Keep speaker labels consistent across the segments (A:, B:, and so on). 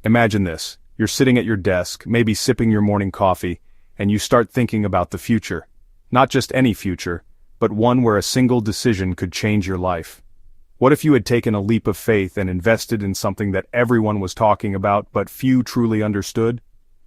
A: Imagine this. You're sitting at your desk, maybe sipping your morning coffee, and you start thinking about the future. Not just any future, but one where a single decision could change your life. What if you had taken a leap of faith and invested in something that everyone was talking about but few truly understood?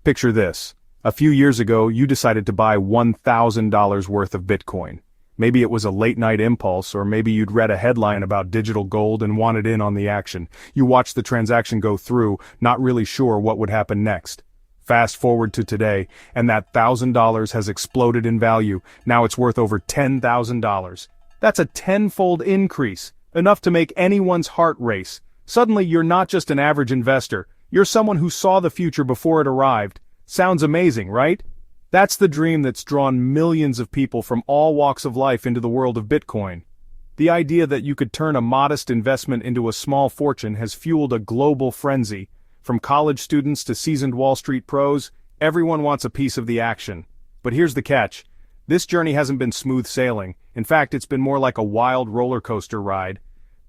A: Picture this. A few years ago, you decided to buy $1,000 worth of Bitcoin. Maybe it was a late-night impulse, or maybe you'd read a headline about digital gold and wanted in on the action. You watched the transaction go through, not really sure what would happen next. Fast forward to today, and that $1,000 has exploded in value. Now it's worth over $10,000. That's a tenfold increase, enough to make anyone's heart race. Suddenly you're not just an average investor, you're someone who saw the future before it arrived. Sounds amazing, right? That's the dream that's drawn millions of people from all walks of life into the world of Bitcoin. The idea that you could turn a modest investment into a small fortune has fueled a global frenzy. From college students to seasoned Wall Street pros, everyone wants a piece of the action. But here's the catch. This journey hasn't been smooth sailing. In fact, it's been more like a wild roller coaster ride.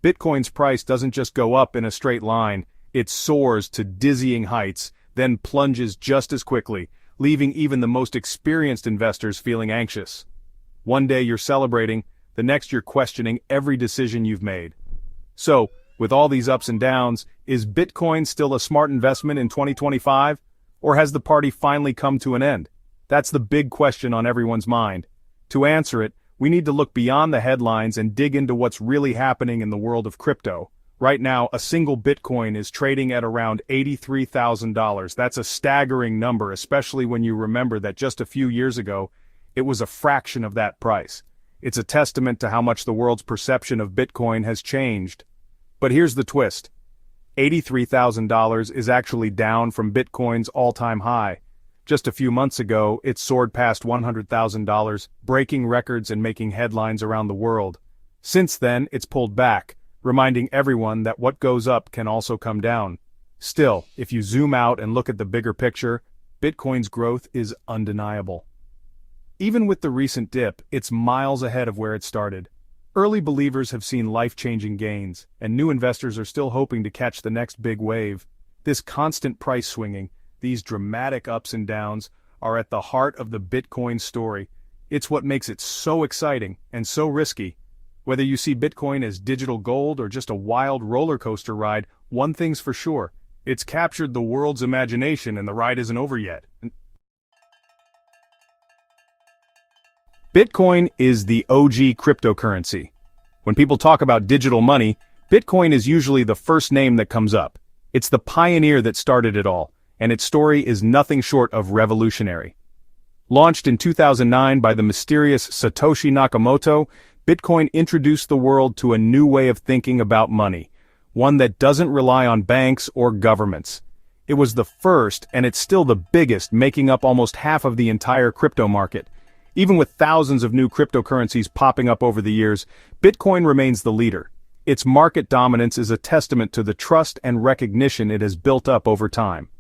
A: Bitcoin's price doesn't just go up in a straight line. It soars to dizzying heights, then plunges just as quickly, leaving even the most experienced investors feeling anxious. One day you're celebrating, the next you're questioning every decision you've made. So, with all these ups and downs, is Bitcoin still a smart investment in 2025? Or has the party finally come to an end? That's the big question on everyone's mind. To answer it, we need to look beyond the headlines and dig into what's really happening in the world of crypto. Right now, a single Bitcoin is trading at around $83,000. That's a staggering number, especially when you remember that just a few years ago, it was a fraction of that price. It's a testament to how much the world's perception of Bitcoin has changed. But here's the twist. $83,000 is actually down from Bitcoin's all-time high. Just a few months ago, it soared past $100,000, breaking records and making headlines around the world. Since then, it's pulled back, reminding everyone that what goes up can also come down. Still, if you zoom out and look at the bigger picture, Bitcoin's growth is undeniable. Even with the recent dip, it's miles ahead of where it started. Early believers have seen life-changing gains, and new investors are still hoping to catch the next big wave. This constant price swinging, these dramatic ups and downs, are at the heart of the Bitcoin story. It's what makes it so exciting and so risky. Whether you see Bitcoin as digital gold or just a wild roller coaster ride, one thing's for sure. It's captured the world's imagination and the ride isn't over yet. Bitcoin is the OG cryptocurrency. When people talk about digital money, Bitcoin is usually the first name that comes up. It's the pioneer that started it all, and its story is nothing short of revolutionary. Launched in 2009 by the mysterious Satoshi Nakamoto, Bitcoin introduced the world to a new way of thinking about money, one that doesn't rely on banks or governments. It was the first, and it's still the biggest, making up almost half of the entire crypto market. Even with thousands of new cryptocurrencies popping up over the years, Bitcoin remains the leader. Its market dominance is a testament to the trust and recognition it has built up over time.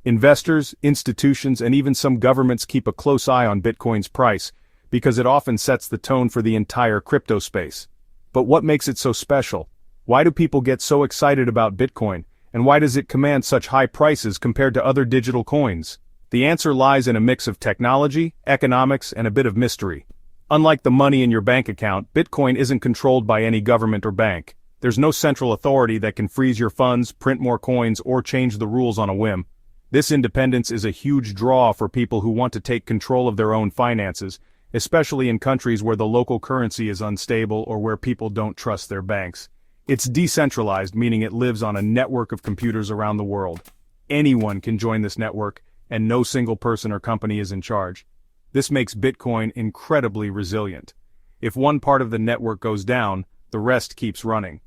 A: Investors, institutions, and even some governments keep a close eye on Bitcoin's price, because it often sets the tone for the entire crypto space. But what makes it so special? Why do people get so excited about Bitcoin, and why does it command such high prices compared to other digital coins? The answer lies in a mix of technology, economics, and a bit of mystery. Unlike the money in your bank account, Bitcoin isn't controlled by any government or bank. There's no central authority that can freeze your funds, print more coins, or change the rules on a whim. This independence is a huge draw for people who want to take control of their own finances, especially in countries where the local currency is unstable or where people don't trust their banks. It's decentralized, meaning it lives on a network of computers around the world. Anyone can join this network, and no single person or company is in charge. This makes Bitcoin incredibly resilient. If one part of the network goes down, the rest keeps running.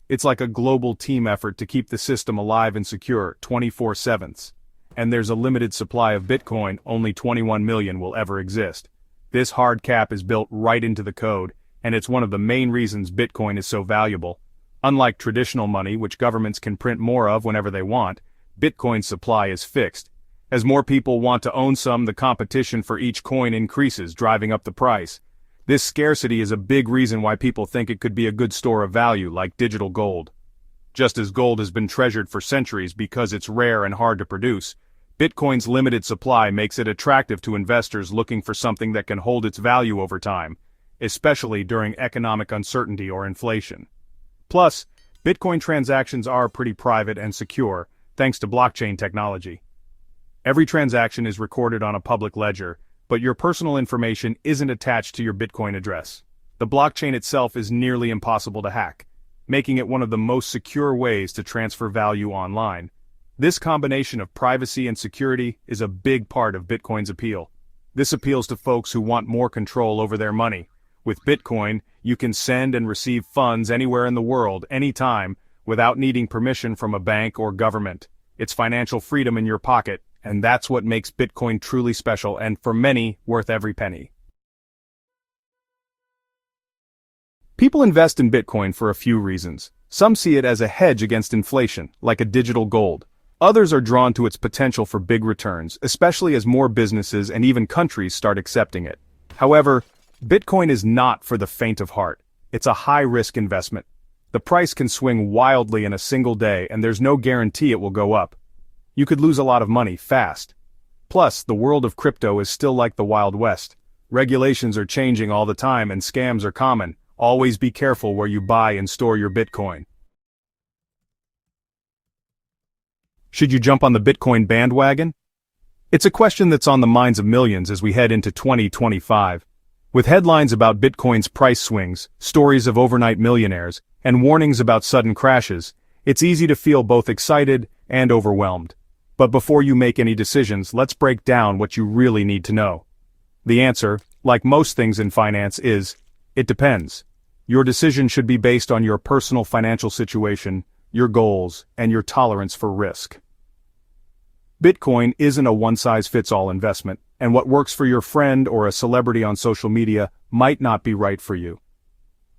A: It's like a global team effort to keep the system alive and secure 24/7. And there's a limited supply of Bitcoin, only 21 million will ever exist. This hard cap is built right into the code, and it's one of the main reasons Bitcoin is so valuable. Unlike traditional money, which governments can print more of whenever they want, Bitcoin's supply is fixed. As more people want to own some, the competition for each coin increases, driving up the price. This scarcity is a big reason why people think it could be a good store of value, like digital gold. Just as gold has been treasured for centuries because it's rare and hard to produce, Bitcoin's limited supply makes it attractive to investors looking for something that can hold its value over time, especially during economic uncertainty or inflation. Plus, Bitcoin transactions are pretty private and secure, thanks to blockchain technology. Every transaction is recorded on a public ledger, but your personal information isn't attached to your Bitcoin address. The blockchain itself is nearly impossible to hack, making it one of the most secure ways to transfer value online. This combination of privacy and security is a big part of Bitcoin's appeal. This appeals to folks who want more control over their money. With Bitcoin, you can send and receive funds anywhere in the world, anytime, without needing permission from a bank or government. It's financial freedom in your pocket, and that's what makes Bitcoin truly special and, for many, worth every penny. People invest in Bitcoin for a few reasons. Some see it as a hedge against inflation, like a digital gold. Others are drawn to its potential for big returns, especially as more businesses and even countries start accepting it. However, Bitcoin is not for the faint of heart. It's a high-risk investment. The price can swing wildly in a single day, and there's no guarantee it will go up. You could lose a lot of money fast. Plus, the world of crypto is still like the Wild West. Regulations are changing all the time and scams are common. Always be careful where you buy and store your Bitcoin. Should you jump on the Bitcoin bandwagon? It's a question that's on the minds of millions as we head into 2025. With headlines about Bitcoin's price swings, stories of overnight millionaires, and warnings about sudden crashes, it's easy to feel both excited and overwhelmed. But before you make any decisions, let's break down what you really need to know. The answer, like most things in finance, is, it depends. Your decision should be based on your personal financial situation, your goals, and your tolerance for risk. Bitcoin isn't a one-size-fits-all investment, and what works for your friend or a celebrity on social media might not be right for you.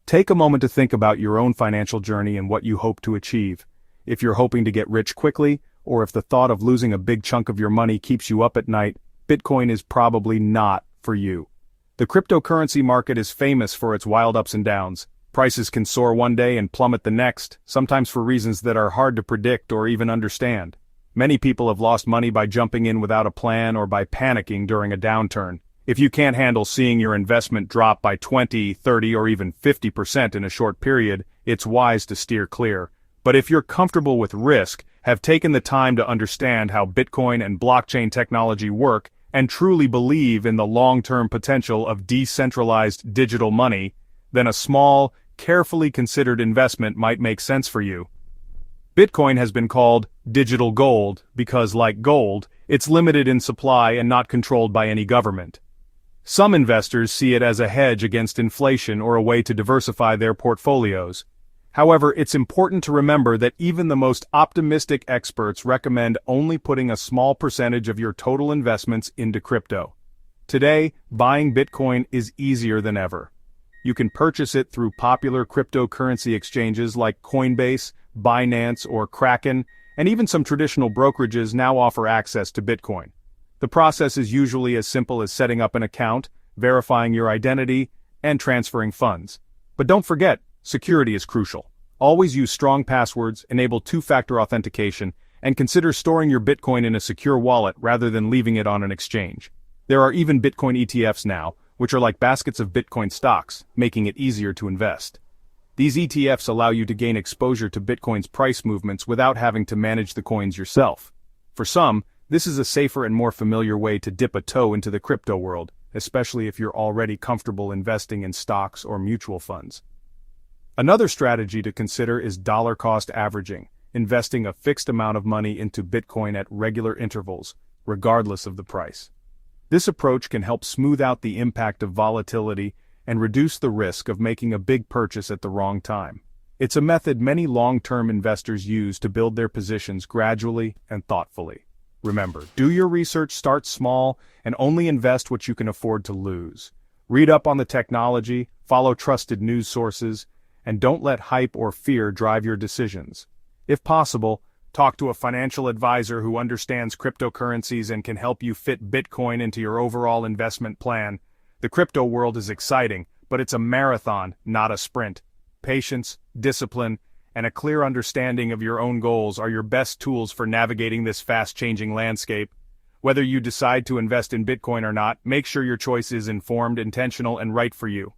A: Take a moment to think about your own financial journey and what you hope to achieve. If you're hoping to get rich quickly, or if the thought of losing a big chunk of your money keeps you up at night, Bitcoin is probably not for you. The cryptocurrency market is famous for its wild ups and downs. Prices can soar one day and plummet the next, sometimes for reasons that are hard to predict or even understand. Many people have lost money by jumping in without a plan or by panicking during a downturn. If you can't handle seeing your investment drop by 20, 30, or even 50% in a short period, it's wise to steer clear. But if you're comfortable with risk, have taken the time to understand how Bitcoin and blockchain technology work, and truly believe in the long-term potential of decentralized digital money, then a small, carefully considered investment might make sense for you. Bitcoin has been called digital gold because, like gold, it's limited in supply and not controlled by any government. Some investors see it as a hedge against inflation or a way to diversify their portfolios. However, it's important to remember that even the most optimistic experts recommend only putting a small percentage of your total investments into crypto. Today, buying Bitcoin is easier than ever. You can purchase it through popular cryptocurrency exchanges like Coinbase, Binance, or Kraken, and even some traditional brokerages now offer access to Bitcoin. The process is usually as simple as setting up an account, verifying your identity, and transferring funds. But don't forget, security is crucial. Always use strong passwords, enable two-factor authentication, and consider storing your Bitcoin in a secure wallet rather than leaving it on an exchange. There are even Bitcoin ETFs now, which are like baskets of Bitcoin stocks, making it easier to invest. These ETFs allow you to gain exposure to Bitcoin's price movements without having to manage the coins yourself. For some, this is a safer and more familiar way to dip a toe into the crypto world, especially if you're already comfortable investing in stocks or mutual funds. Another strategy to consider is dollar-cost averaging, investing a fixed amount of money into Bitcoin at regular intervals, regardless of the price. This approach can help smooth out the impact of volatility and reduce the risk of making a big purchase at the wrong time. It's a method many long-term investors use to build their positions gradually and thoughtfully. Remember, do your research, start small, and only invest what you can afford to lose. Read up on the technology, follow trusted news sources, and don't let hype or fear drive your decisions. If possible, talk to a financial advisor who understands cryptocurrencies and can help you fit Bitcoin into your overall investment plan. The crypto world is exciting, but it's a marathon, not a sprint. Patience, discipline, and a clear understanding of your own goals are your best tools for navigating this fast-changing landscape. Whether you decide to invest in Bitcoin or not, make sure your choice is informed, intentional, and right for you.